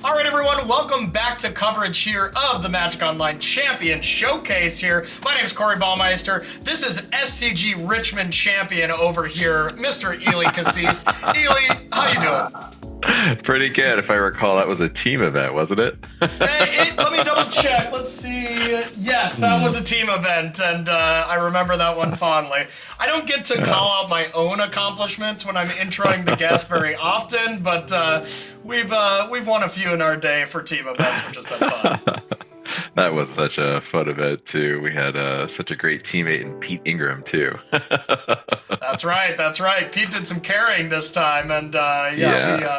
All right, everyone, welcome back to coverage here of the MagicOnline Champion Showcase here. My name is Corey Baumeister. This is SCG Richmond Champion over here, Mr. Eli Kassis. Eli, how you doing? Pretty good. If I recall, that was a team event, wasn't it? Let me double check. Let's see. Yes, that was a team event, and I remember that one fondly. I don't get to call out my own accomplishments when I'm introing the guest very often, but we've won a few in our day for team events, which has been fun. That was such a fun event, too. We had such a great teammate in Pete Ingram, too. That's right. Pete did some carrying this time, and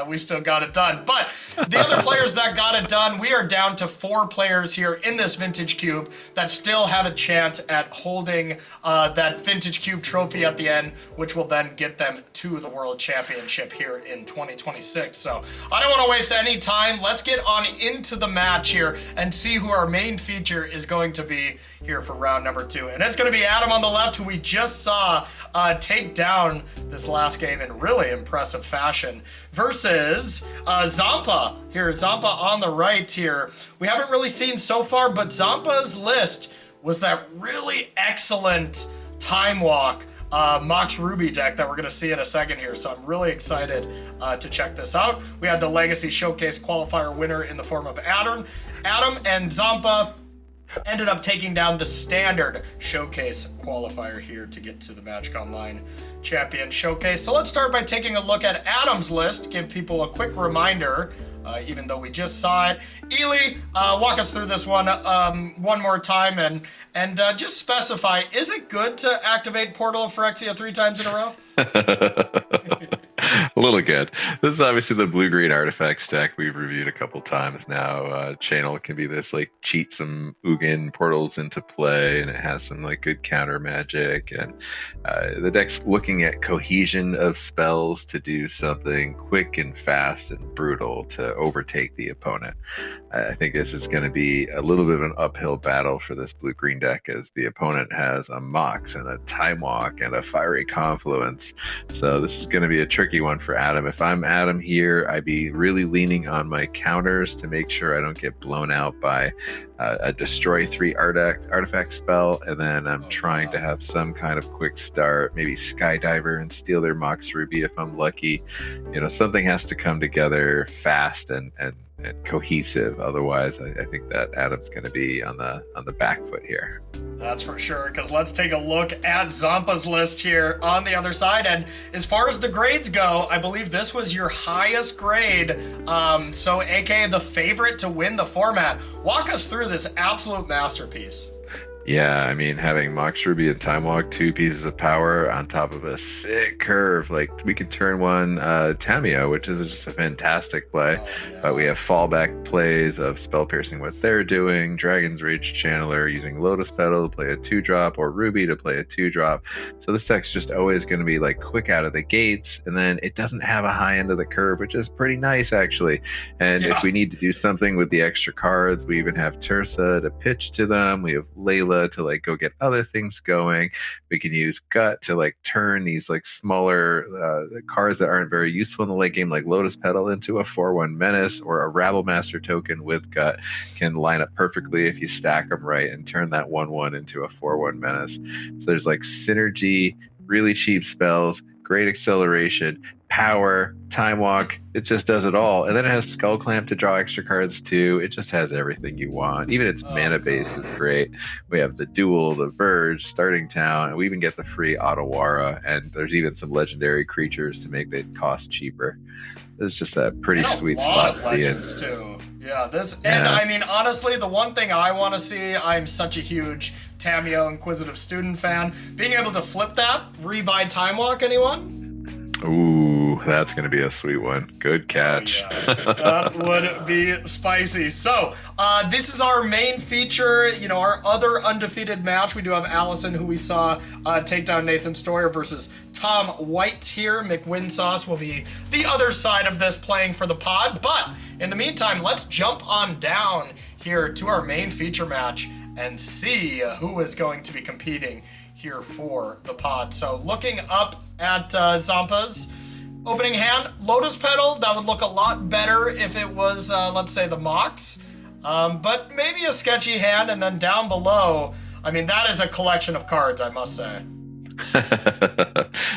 we still got it done. But the other players that got it done, we are down to 4 players here in this Vintage Cube that still have a chance at holding that Vintage Cube trophy at the end, which will then get them to the World Championship here in 2026. So I don't want to waste any time. Let's get on into the match here and see who our main feature is going to be here for round number 2. And it's going to be Adam on the left, who we just saw take down this last game in really impressive fashion, versus Zompa here. Zompa on the right here. We haven't really seen so far, but Zompa's list was that really excellent Time Walk MOCS Ruby deck that we're going to see in a second here, so I'm really excited to check this out. We had the Legacy Showcase qualifier winner in the form of Adam, and Zompa ended up taking down the standard showcase qualifier here to get to the MagicOnline Champion Showcase. So let's start by taking a look at Adam's list, give people a quick reminder, even though we just saw it. Eli, walk us through this one more time and just specify, is it good to activate Portal of Phyrexia 3 times in a row? A little good. This is obviously the blue-green artifacts deck we've reviewed a couple times now. Channel can be this, like, cheat some Ugin portals into play, and it has some, like, good counter magic, and the deck's looking at cohesion of spells to do something quick and fast and brutal to overtake the opponent. I think this is going to be a little bit of an uphill battle for this blue-green deck, as the opponent has a MOCS and a Time Walk and a Fiery Confluence. So this is going to be a tricky one for Adam. If I'm Adam here, I'd be really leaning on my counters to make sure I don't get blown out by a destroy 3 artifact spell, and then I'm trying to have some kind of quick start, maybe Skydiver and steal their MOCS Ruby if I'm lucky. You know, something has to come together fast and cohesive. Otherwise, I think that Adam's going to be on the back foot here. That's for sure, because let's take a look at Zompa's list here on the other side. And as far as the grades go, I believe this was your highest grade, so aka the favorite to win the format. Walk us through this absolute masterpiece. Yeah, I mean, having MOCS Ruby and Time Walk, 2 pieces of power on top of a sick curve. Like, we could turn one Tamiyo, which is just a fantastic play. But we have fallback plays of Spell Piercing, what they're doing, Dragon's Rage Channeler using Lotus Petal to play a 2-drop, or Ruby to play a 2-drop. So this deck's just always going to be, like, quick out of the gates, and then it doesn't have a high end of the curve, which is pretty nice, actually. And if we need to do something with the extra cards, we even have Tersa to pitch to them. We have Layla to, like, go get other things going. We can use Gut to, like, turn these, like, smaller cards that aren't very useful in the late game, like Lotus Petal, into a 4/1 Menace, or a Rabble Master token with Gut can line up perfectly if you stack them right and turn that 1/1 into a 4/1 Menace. So there's, like, synergy, really cheap spells, great acceleration, power, Time Walk. It just does it all. And then it has Skull Clamp to draw extra cards too. It just has everything you want. Even its mana base is great. We have the Duel, the Verge, Starting Town, and we even get the free Otawara, and there's even some legendary creatures to make it cost cheaper. It's just a pretty sweet spot to be in. Too. Yeah, and I mean, honestly, the one thing I want to see, I'm such a huge Tamiyo Inquisitive Student fan, being able to flip that, rebuy Time Walk, anyone? Ooh, that's going to be a sweet one. Good catch. That would be spicy. So, this is our main feature, our other undefeated match. We do have Allison, who we saw take down Nathan Stoyer, versus Tom White here. McWinsauce will be the other side of this, playing for the pod. But in the meantime, let's jump on down here to our main feature match and see who is going to be competing here for the pod. So looking up at Zompa's opening hand, Lotus Petal, that would look a lot better if it was, let's say, the MOCS. But maybe a sketchy hand, and then down below, I mean, that is a collection of cards, I must say.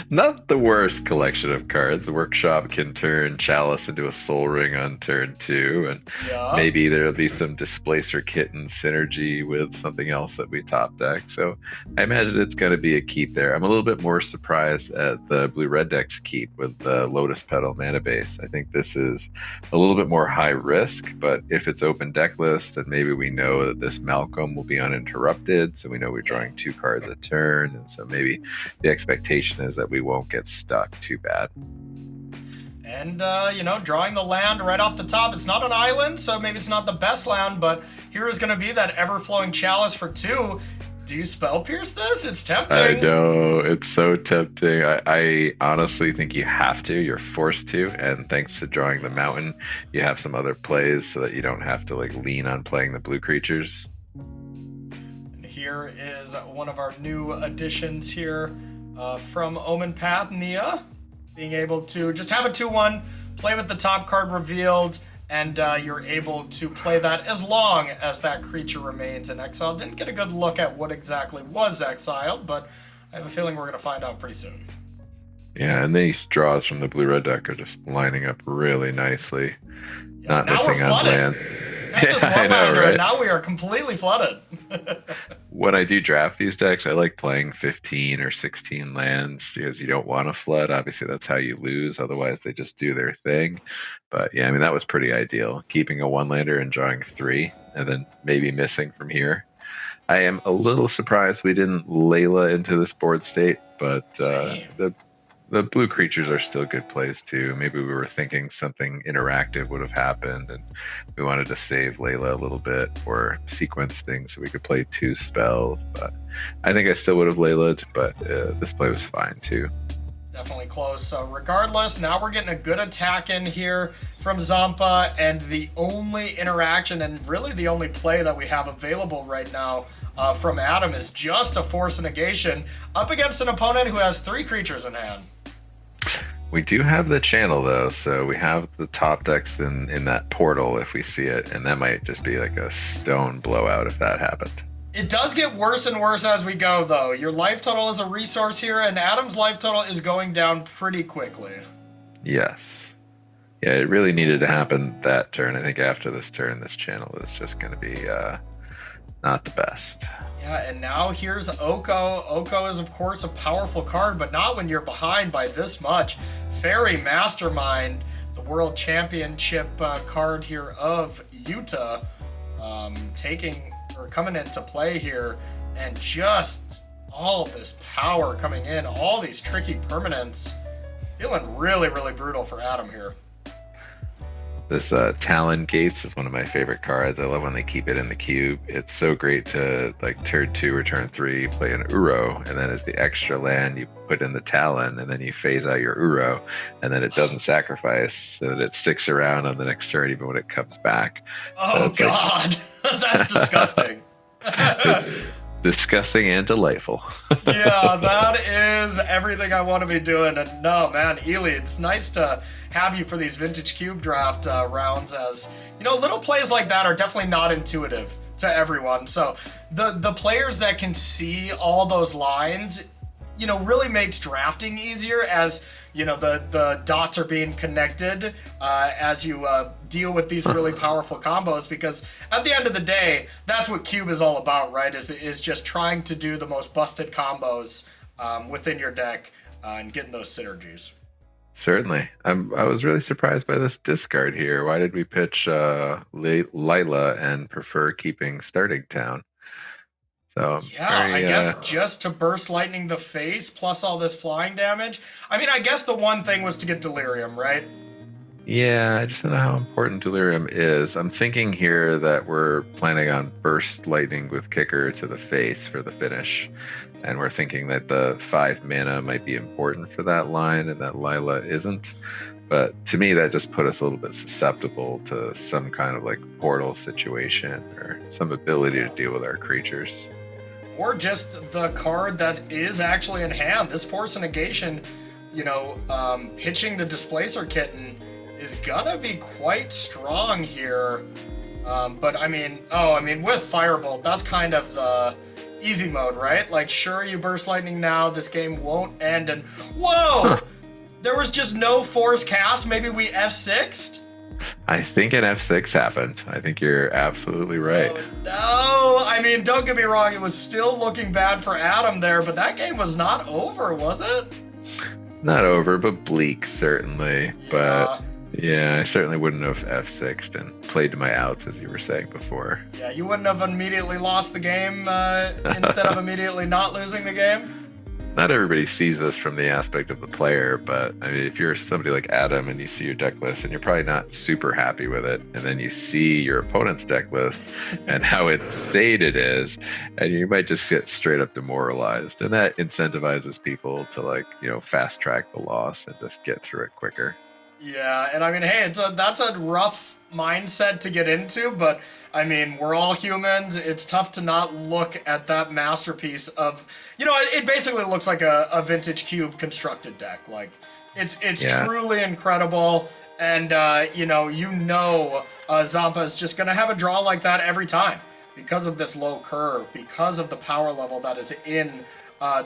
Not the worst collection of cards. The Workshop can turn Chalice into a Soul Ring on turn 2, and maybe there'll be some Displacer Kitten synergy with something else that we top deck. So I imagine it's going to be a keep there. I'm a little bit more surprised at the blue-red deck's keep with the Lotus Petal mana base. I think this is a little bit more high risk, but if it's open deck list, then maybe we know that this Malcolm will be uninterrupted, so we know we're drawing 2 cards a turn, and so maybe the expectation is that we won't get stuck too bad. And, drawing the land right off the top. It's not an island, so maybe it's not the best land, but here is going to be that ever-flowing Chalice for 2. Do you Spell Pierce this? It's tempting. I know, it's so tempting. I honestly think you have to. You're forced to, and thanks to drawing the mountain, you have some other plays so that you don't have to lean on playing the blue creatures. Here is one of our new additions here from Omen Path, Nia. Being able to just have a 2/1, play with the top card revealed, and you're able to play that as long as that creature remains in exile. Didn't get a good look at what exactly was exiled, but I have a feeling we're going to find out pretty soon. Yeah, and these draws from the blue-red deck are just lining up really nicely. Yeah, not missing on lands. I know, right? Now we are completely flooded. When I do draft these decks, I like playing 15 or 16 lands because you don't want to flood. Obviously, that's how you lose. Otherwise, they just do their thing. But yeah, I mean, that was pretty ideal. Keeping a 1-lander and drawing 3, and then maybe missing from here. I am a little surprised we didn't Layla into this board state, but the blue creatures are still good plays too. Maybe we were thinking something interactive would have happened, and we wanted to save Layla a little bit or sequence things so we could play 2 spells. But I think I still would have Layla'd, but this play was fine too. Definitely close. So regardless, now we're getting a good attack in here from Zompa, and the only interaction and really the only play that we have available right now from Adam is just a Force Negation up against an opponent who has 3 creatures in hand. We do have the channel though, so we have the top decks in that portal if we see it, and that might just be like a stone blowout if that happened. It does get worse and worse as we go though. Your life total is a resource here, and Adam's life total is going down pretty quickly. Yes. Yeah, it really needed to happen that turn. I think after this turn, this channel is just going to be not the best. Yeah, and now here's Oko. Oko is, of course, a powerful card, but not when you're behind by this much. Fairy Mastermind, the World Championship card here of Utah, coming into play here, and just all this power coming in, all these tricky permanents. Feeling really, really brutal for Adam here. This Talon Gates is one of my favorite cards. I love when they keep it in the cube. It's so great to, turn 2 or turn 3, play an Uro, and then as the extra land, you put in the Talon, and then you phase out your Uro, and then it doesn't sacrifice, so that it sticks around on the next turn even when it comes back. Oh, so God! That's disgusting. It's disgusting and delightful. Yeah, that is everything I want to be doing. And no, man, Eli, it's nice to have you for these vintage cube draft rounds, as little plays like that are definitely not intuitive to everyone. So the players that can see all those lines, really makes drafting easier, as the dots are being connected as you deal with these really powerful combos, because at the end of the day, that's what cube is all about, right? Is just trying to do the most busted combos within your deck and getting those synergies. Certainly. I was really surprised by this discard here. Why did we pitch Lila and prefer keeping Starting Town? So I guess just to burst lightning the face plus all this flying damage. I mean, I guess the one thing was to get Delirium, right? Yeah, I just don't know how important Delirium is. I'm thinking here that we're planning on burst lightning with kicker to the face for the finish, and we're thinking that the 5 mana might be important for that line and that Lila isn't. But to me, that just put us a little bit susceptible to some kind of portal situation or some ability to deal with our creatures. Or just the card that is actually in hand. This Force of Negation, pitching the Displacer Kitten is gonna be quite strong here. But I mean, with Firebolt, that's kind of the easy mode, right? Like, sure, you burst lightning now, this game won't end, and whoa! There was just no force cast. Maybe we F6'd? I think an F6 happened. I think you're absolutely right. Oh, no! I mean, don't get me wrong, it was still looking bad for Adam there, but that game was not over, was it? Not over, but bleak, certainly. Yeah. But yeah, I certainly wouldn't have F6'd and played to my outs, as you were saying before. Yeah, you wouldn't have immediately lost the game instead of immediately not losing the game? Not everybody sees this from the aspect of the player, but I mean, if you're somebody like Adam and you see your deck list and you're probably not super happy with it, and then you see your opponent's deck list and how insane it is, and you might just get straight up demoralized, and that incentivizes people to fast track the loss and just get through it quicker. Yeah, and I mean, hey, that's a rough mindset to get into, but I mean, we're all humans. It's tough to not look at that masterpiece of, it basically looks like a vintage cube constructed deck. Like, it's truly incredible, and Zampa is just gonna have a draw like that every time because of this low curve, because of the power level that is in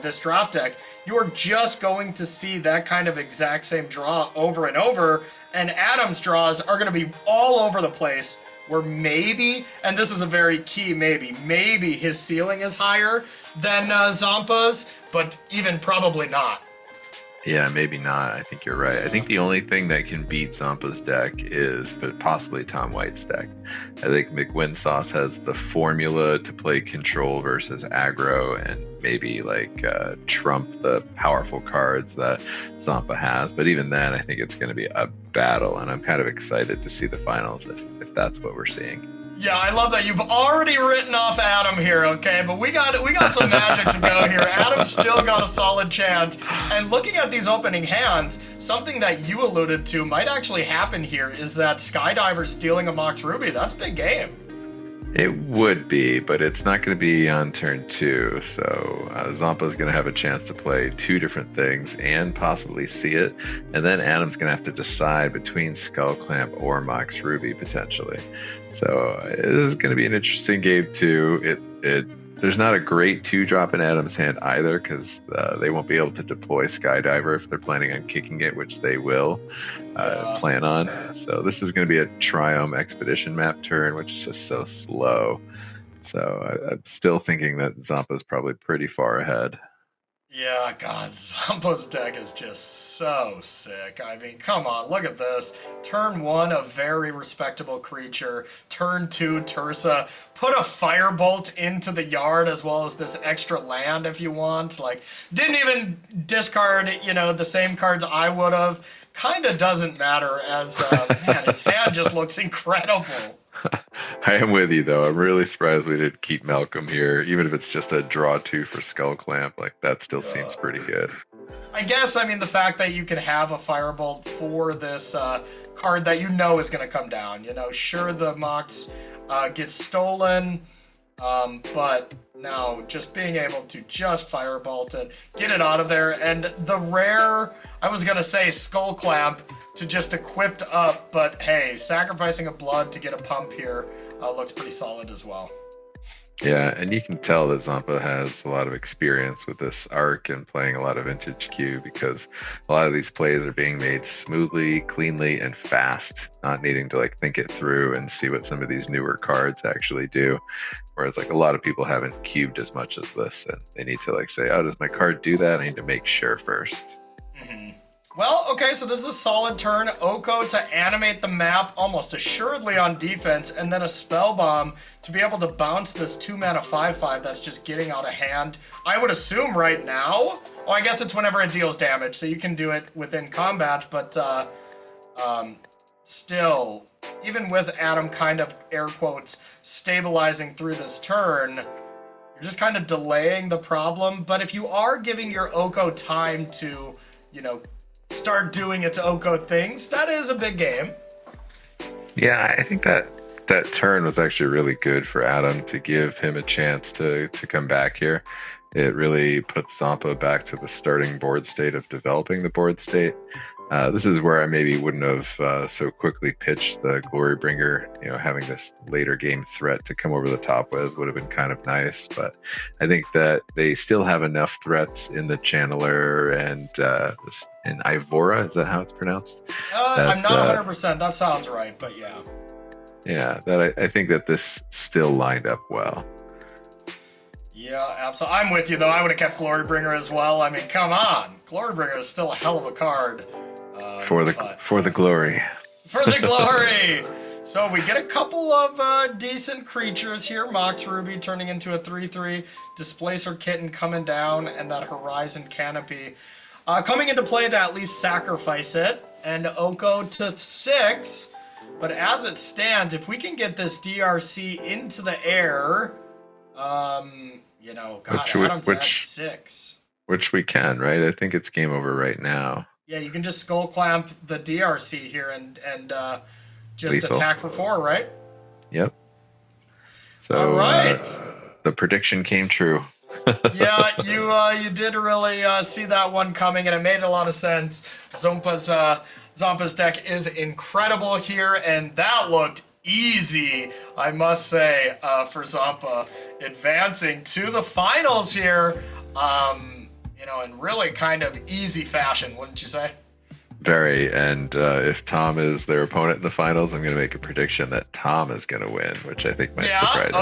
this draft deck. You're just going to see that kind of exact same draw over and over, and Adam's draws are going to be all over the place, where maybe, and this is a very key maybe his ceiling is higher than Zampa's, but even probably not. Yeah, maybe not. I think you're right. I think the only thing that can beat Zampa's deck is possibly Tom White's deck. I think McWinsauce has the formula to play control versus aggro and maybe trump the powerful cards that Zampa has. But even then, I think it's going to be a battle, and I'm kind of excited to see the finals if that's what we're seeing. Yeah, I love that you've already written off Adam here, okay? But we got some magic to go here. Adam's still got a solid chance. And looking at these opening hands, something that you alluded to might actually happen here is that Skydiver stealing a MOCS Ruby. That's big game. It would be, but it's not going to be on turn 2, so Zampa's going to have a chance to play 2 different things and possibly see it, and then Adam's going to have to decide between Skull Clamp or MOCS Ruby, potentially. So this is going to be an interesting game, too. There's not a great 2-drop in Adam's hand either, because they won't be able to deploy Skydiver if they're planning on kicking it, which they will plan on. So this is going to be a Triome Expedition map turn, which is just so slow. So I'm still thinking that Zampa's probably pretty far ahead. Yeah, God, Zampa's deck is just so sick. I mean, come on, look at this. Turn 1, a very respectable creature. Turn 2, Tursa. Put a Firebolt into the yard as well as this extra land if you want. Like, didn't even discard, the same cards I would have. Kinda doesn't matter as, man, his hand just looks incredible. I am with you, though. I'm really surprised we didn't keep Malcolm here, even if it's just a draw 2 for Skull Clamp. That still seems pretty good. I guess, the fact that you can have a Firebolt for this card that is going to come down. Sure, the MOCS gets stolen, but now just being able to just Firebolt it, get it out of there, and the rare, I was going to say Skull Clamp, to just equipped up, but hey, sacrificing a blood to get a pump here looks pretty solid as well. Yeah, and you can tell that Zampa has a lot of experience with this arc and playing a lot of vintage Q, because a lot of these plays are being made smoothly, cleanly, and fast, not needing to think it through and see what some of these newer cards actually do. Whereas a lot of people haven't cubed as much as this, and they need to say, oh, does my card do that? I need to make sure first. Mm-hmm. Well, okay, so this is a solid turn. Oko to animate the map almost assuredly on defense, and then a Spell Bomb to be able to bounce this 2-mana 5/5 that's just getting out of hand. I would assume right now. Well, I guess it's whenever it deals damage, so you can do it within combat, but still, even with Adam kind of, air quotes, stabilizing through this turn, you're just kind of delaying the problem. But if you are giving your Oko time to, start doing its Oko things, that is a big game. Yeah, I think that that turn was actually really good for Adam to give him a chance to come back here. It really puts Zampa back to the starting board state of developing the board state. This is where I maybe wouldn't have so quickly pitched the Glorybringer. You know, having this later game threat to come over the top with would have been kind of nice. But I think that they still have enough threats in the Channeler and in Ivora. Is that how it's pronounced? I'm not 100%. That sounds right, but yeah. Yeah, that I think that this still lined up well. Yeah, absolutely. I'm with you, though. I would have kept Glorybringer as well. I mean, come on. Glorybringer is still a hell of a card. For the glory. For the glory! So we get a couple of decent creatures here. MOCS Ruby turning into a 3/3. Displacer Kitten coming down, and that Horizon Canopy coming into play to at least sacrifice it. And Oko to 6. But as it stands, if we can get this DRC into the air, you know, God, Adam's at 6. Which we can, right? I think it's game over right now. Yeah, you can just skull clamp the DRC here and just Lethal. attack for 4, right? Yep. So all right. The prediction came true. Yeah, you did really see that one coming, and it made a lot of sense. Zompa's deck is incredible here, and that looked easy, I must say, for Zompa, advancing to the finals here. You know, in really kind of easy fashion, wouldn't you say? Very, and if Tom is their opponent in the finals, I'm going to make a prediction that Tom is going to win, which I think might surprise you.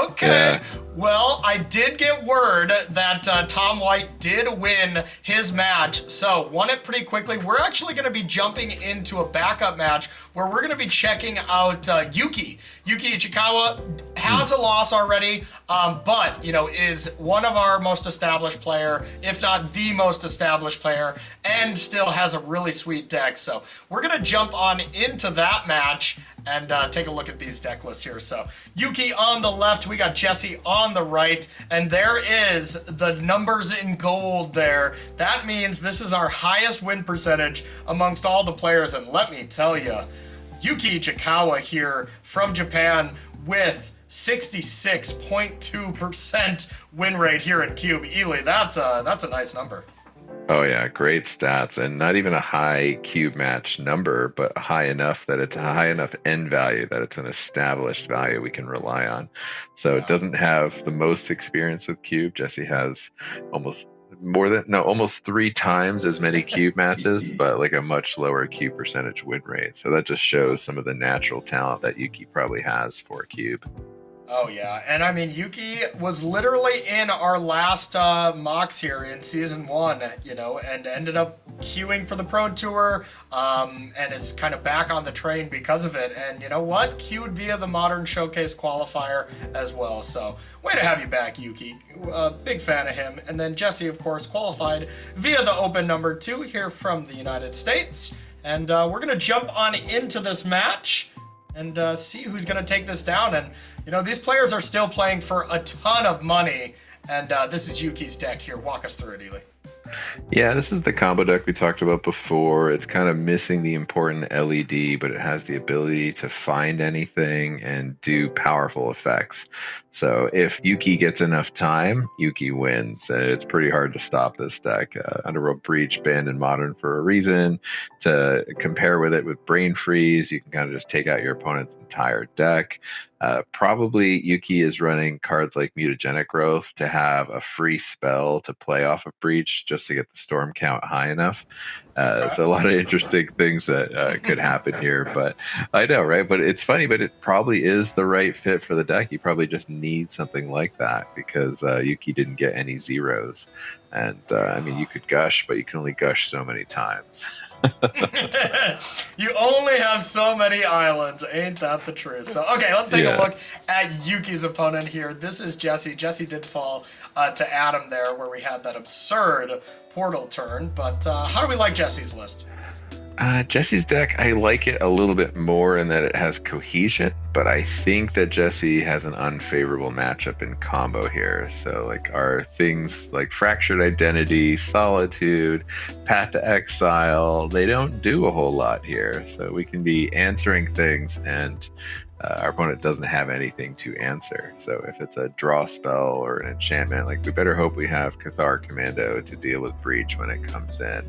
Okay. Yeah. Well, I did get word that Tom White did win his match, so won it pretty quickly. We're actually going to be jumping into a backup match where we're going to be checking out Yuuki. Yuuki Ichikawa has a loss already, but, you know, is one of our most established player, if not the most established player, and still has a really sweet deck. So we're going to jump on into that match and take a look at these deck lists here. So Yuuki on the left, we got Jessy on the right, and there is the numbers in gold there. That means this is our highest win percentage amongst all the players, and let me tell you, Yuuki Ichikawa here from Japan with 66.2% win rate here in Cube. Eli, that's a nice number. Oh yeah, great stats, and not even a high cube match number, but high enough that it's a high enough end value that it's an established value we can rely on. So It doesn't have the most experience with cube. Jessy has almost 3 times as many cube matches, but like a much lower cube percentage win rate. So that just shows some of the natural talent that Yuuki probably has for cube. Oh yeah, and I mean, Yuuki was literally in our last MOCS here in season 1, you know, and ended up queuing for the Pro Tour, and is kind of back on the train because of it. And you know what? Queued via the Modern Showcase qualifier as well. So way to have you back, Yuuki. Big fan of him. And then Jessy, of course, qualified via the Open number 2 here from the United States. And we're gonna jump on into this match and see who's gonna take this down. And you know, these players are still playing for a ton of money, and this is Yuuki's deck here. Walk us through it, Eli. Yeah, this is the combo deck we talked about before. It's kind of missing the important LED, but it has the ability to find anything and do powerful effects. So if Yuuki gets enough time, Yuuki wins. It's pretty hard to stop this deck. Underworld Breach banned in Modern for a reason. To compare with it with Brain Freeze, you can kind of just take out your opponent's entire deck. Probably Yuuki is running cards like Mutagenic Growth to have a free spell to play off of Breach just to get the storm count high enough. So a lot of interesting things that could happen here. But I know, right? But it's funny, but it probably is the right fit for the deck. You probably just need something like that because Yuuki didn't get any zeros. And I mean, you could gush, but you can only gush so many times. You only have so many islands, ain't that the truth? So okay, let's take a look at Yuuki's opponent here. This is Jessy. Jessy did fall to Adam there, where we had that absurd portal turn. But how do we like Jessy's list? Jessy's deck, I like it a little bit more in that it has cohesion, but I think that Jessy has an unfavorable matchup in combo here. So like our things like Fractured Identity, Solitude, Path to Exile, they don't do a whole lot here. So we can be answering things and our opponent doesn't have anything to answer. So if it's a draw spell or an enchantment, like we better hope we have Cathar Commando to deal with Breach when it comes in.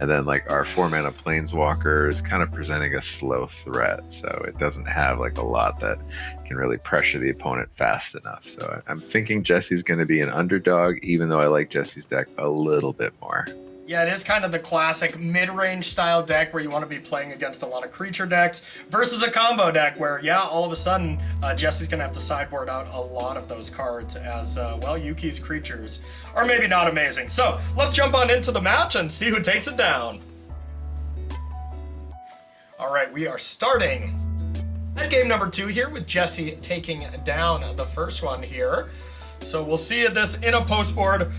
And then like our 4-mana Planeswalker is kind of presenting a slow threat, so it doesn't have like a lot that can really pressure the opponent fast enough. So I'm thinking Jesse's going to be an underdog, even though I like Jesse's deck a little bit more. Yeah, it is kind of the classic mid-range style deck where you want to be playing against a lot of creature decks versus a combo deck where, yeah, all of a sudden, Jesse's going to have to sideboard out a lot of those cards as, well, Yuuki's creatures are maybe not amazing. So let's jump on into the match and see who takes it down. All right, we are starting at game number 2 here with Jessy taking down the first one here. So we'll see this in a post-board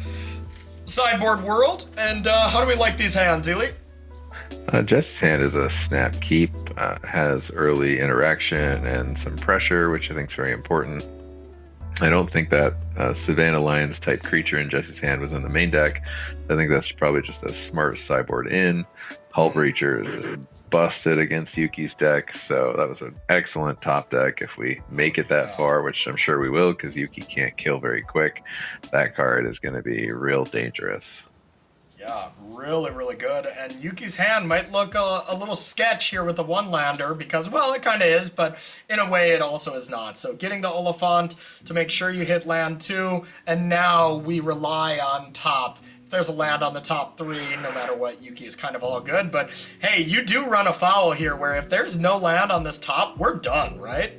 sideboard world, and how do we like these hands, Eli? Jesse's hand is a snap keep, has early interaction and some pressure, which I think is very important. I don't think that Savannah Lions type creature in Jesse's hand was in the main deck. I think that's probably just a smart sideboard in. Hull Breacher is just busted against Yuuki's deck, so that was an excellent top deck. If we make it that far, which I'm sure we will, because Yuuki can't kill very quick, that card is going to be real dangerous. Yeah, really, really good. And Yuuki's hand might look a little sketch here with the one-lander because, well, it kind of is, but in a way it also is not. So getting the Oliphant to make sure you hit land 2, and now we rely on top. There's a land on the top 3, no matter what, Yuuki is kind of all good. But hey, you do run afoul here where if there's no land on this top, we're done, right?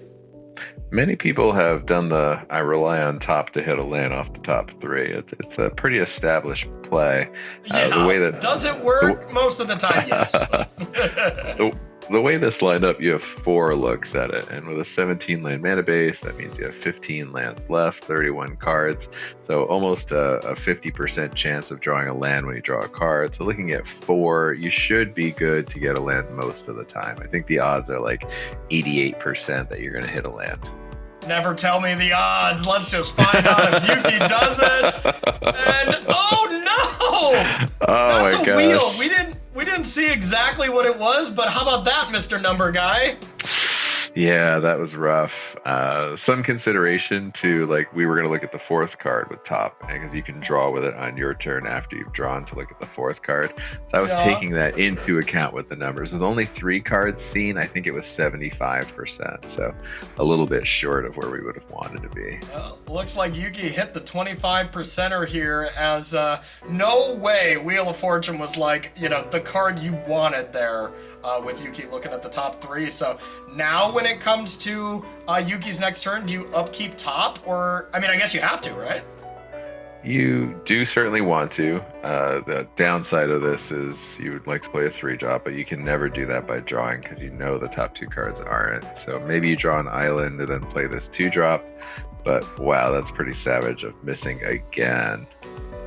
Many people have done the I rely on top to hit a land off the top 3. It's a pretty established play. Yeah, the way that does it work? Most of the time, yes. But the way this lined up, you have 4 looks at it, and with a 17 land mana base, that means you have 15 lands left, 31 cards, so almost a 50% chance of drawing a land when you draw a card. So looking at 4, you should be good to get a land most of the time. I think the odds are like 88% that you're going to hit a land. Never tell me the odds. Let's just find out if Yuuki does it. And oh no! Oh, that's my a gosh. wheel. We didn't see exactly what it was, but how about that, Mr. Number Guy? Yeah, that was rough. Some consideration to, like, we were going to look at the 4th card with top, because you can draw with it on your turn after you've drawn to look at the 4th card. So I was taking that into account with the numbers. With only 3 cards seen, I think it was 75%, so a little bit short of where we would have wanted to be. Well, looks like Yuuki hit the 25%er here as no way Wheel of Fortune was like, you know, the card you wanted there. With Yuuki looking at the top 3. So now when it comes to Yuuki's next turn, do you upkeep top? Or, I mean, I guess you have to, right? You do certainly want to. The downside of this is you would like to play a 3-drop, but you can never do that by drawing because you know the top 2 cards aren't. So maybe you draw an island and then play this 2-drop, but wow, that's pretty savage of missing again.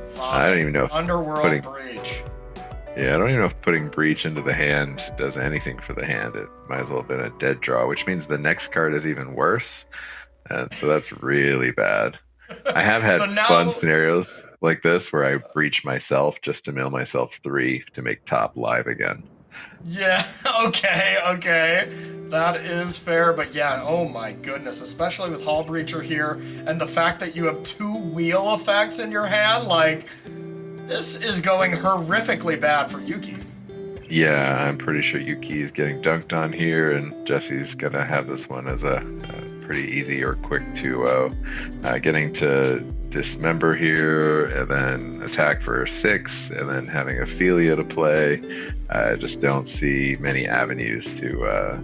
Fine. I don't even know if Underworld Breach. Yeah, I don't even know if putting Breach into the hand does anything for the hand. It might as well have been a dead draw, which means the next card is even worse. And so that's really bad. I have had fun scenarios like this where I breach myself just to mill myself 3 to make top live again. Yeah, okay. That is fair, but yeah, oh my goodness, especially with Hull Breacher here, and the fact that you have 2 wheel effects in your hand, like, this is going horrifically bad for Yuuki. Yeah, I'm pretty sure Yuuki is getting dunked on here, and Jesse's going to have this one as a pretty easy or quick 2-0. Getting to dismember here, and then attack for 6, and then having Ophelia to play. I just don't see many avenues to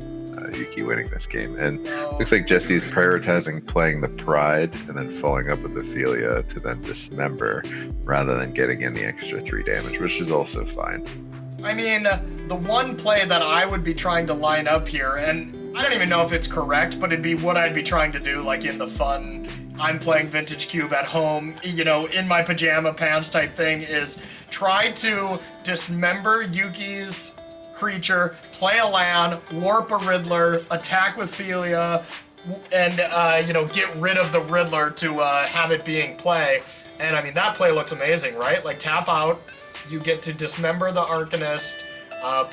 Yuuki winning this game. And looks like Jesse's prioritizing playing the Pride and then following up with Ophelia to then dismember rather than getting in the extra 3 damage, which is also fine. I mean, the one play that I would be trying to line up here, and I don't even know if it's correct, but it'd be what I'd be trying to do, like in the fun, I'm playing Vintage Cube at home, you know, in my pajama pants type thing, is try to dismember Yuuki's creature, play a land, warp a Riddler, attack with Ophelia, and, you know, get rid of the Riddler to have it being play. And, I mean, that play looks amazing, right? Like, tap out, you get to dismember the Arcanist,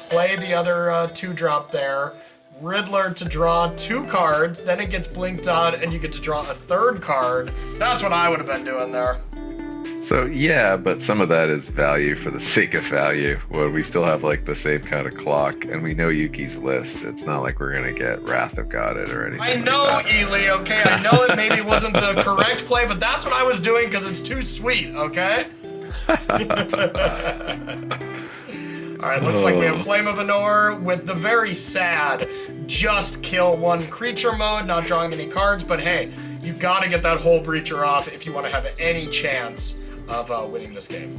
play the other 2-drop there, Riddler to draw 2 cards, then it gets blinked out, and you get to draw a 3rd card. That's what I would have been doing there. So yeah, but some of that is value for the sake of value. Well, we still have like the same kind of clock, and we know Yuuki's list. It's not like we're gonna get Wrath of God or anything. I know, like that. Eli, okay? I know it maybe wasn't the correct play, but that's what I was doing because it's too sweet, okay? Alright, looks like we have Flame of Anor with the very sad just kill 1 creature mode, not drawing any cards, but hey, you gotta get that whole breacher off if you want to have any chance of winning this game.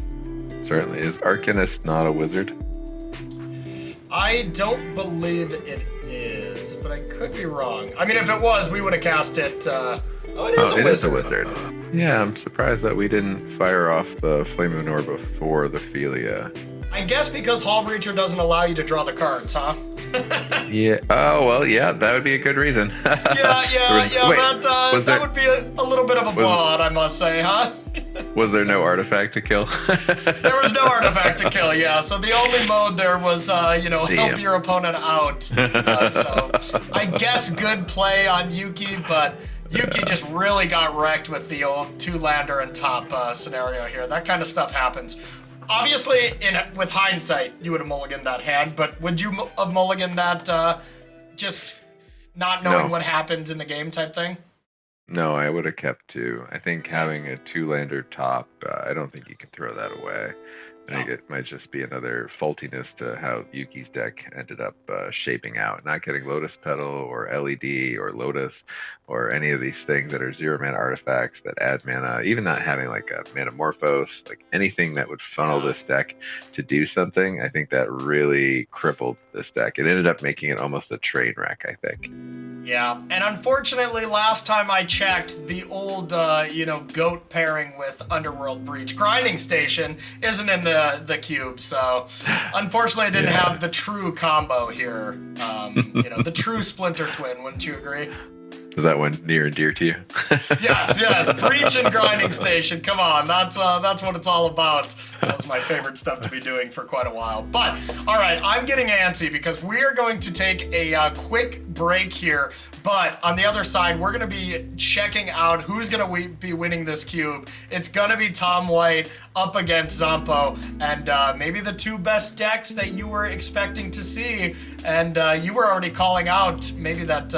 Certainly. Is Arcanist not a wizard? I don't believe it is, but I could be wrong. I mean, if it was, we would have cast it. It is a wizard. Yeah, I'm surprised that we didn't fire off the Flame of Anor before the Philia. I guess because Hall Breacher doesn't allow you to draw the cards, huh? Yeah. Oh, well, yeah, that would be a good reason. That would be a little bit of a blowout, I must say, huh? Was there no artifact to kill? There was no artifact to kill, yeah. So the only mode there was, help your opponent out. So I guess good play on Yuuki, but Yuuki just really got wrecked with the old 2-lander and top scenario here. That kind of stuff happens. Obviously, with hindsight, you would have mulliganed that hand, but would you have mulliganed that just not knowing what happens in the game type thing? No, I would have kept 2. I think having a 2-lander top, I don't think you can throw that away. I think it might just be another faultiness to how Yuuki's deck ended up shaping out. Not getting Lotus Petal or LED or Lotus or any of these things that are 0-mana artifacts that add mana. Even not having like a Metamorphose, like anything that would funnel this deck to do something. I think that really crippled this deck. It ended up making it almost a train wreck, I think. Yeah, and unfortunately, last time I checked, the old, goat pairing with Underworld Breach Grinding Station isn't in the cube, so unfortunately I didn't have the true combo here. The true Splinter Twin, wouldn't you agree? Is that one near and dear to you? Yes. Breach and Grinding Station. Come on, that's what it's all about. That was my favorite stuff to be doing for quite a while. But, all right, I'm getting antsy because we are going to take a quick break here. But on the other side, we're going to be checking out who's going to be winning this cube. It's going to be Tom White up against Zompo, and maybe the 2 best decks that you were expecting to see. And you were already calling out maybe that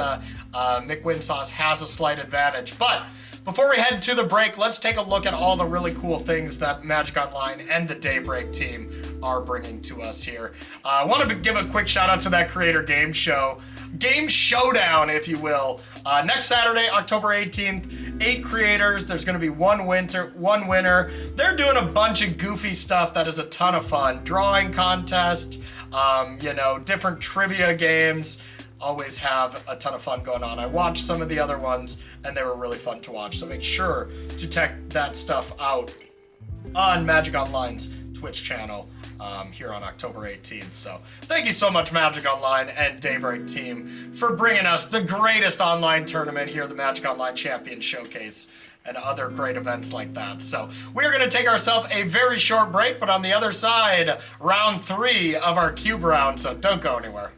Mick Winsauce has a slight advantage. But before we head to the break, let's take a look at all the really cool things that MagicOnline and the Daybreak team are bringing to us here. I want to give a quick shout out to that Creator Game Showdown, if you will. Next Saturday, October 18th, 8 creators. There's going to be one winner. They're doing a bunch of goofy stuff that is a ton of fun. Drawing contest, different trivia games. Always have a ton of fun going on. I watched some of the other ones, and they were really fun to watch. So make sure to check that stuff out on MagicOnline's Twitch channel here on October 18th. So thank you so much, MagicOnline and Daybreak team, for bringing us the greatest online tournament here, the MagicOnline Champion Showcase, and other great events like that. So we're going to take ourselves a very short break, but on the other side, round 3 of our cube round. So don't go anywhere.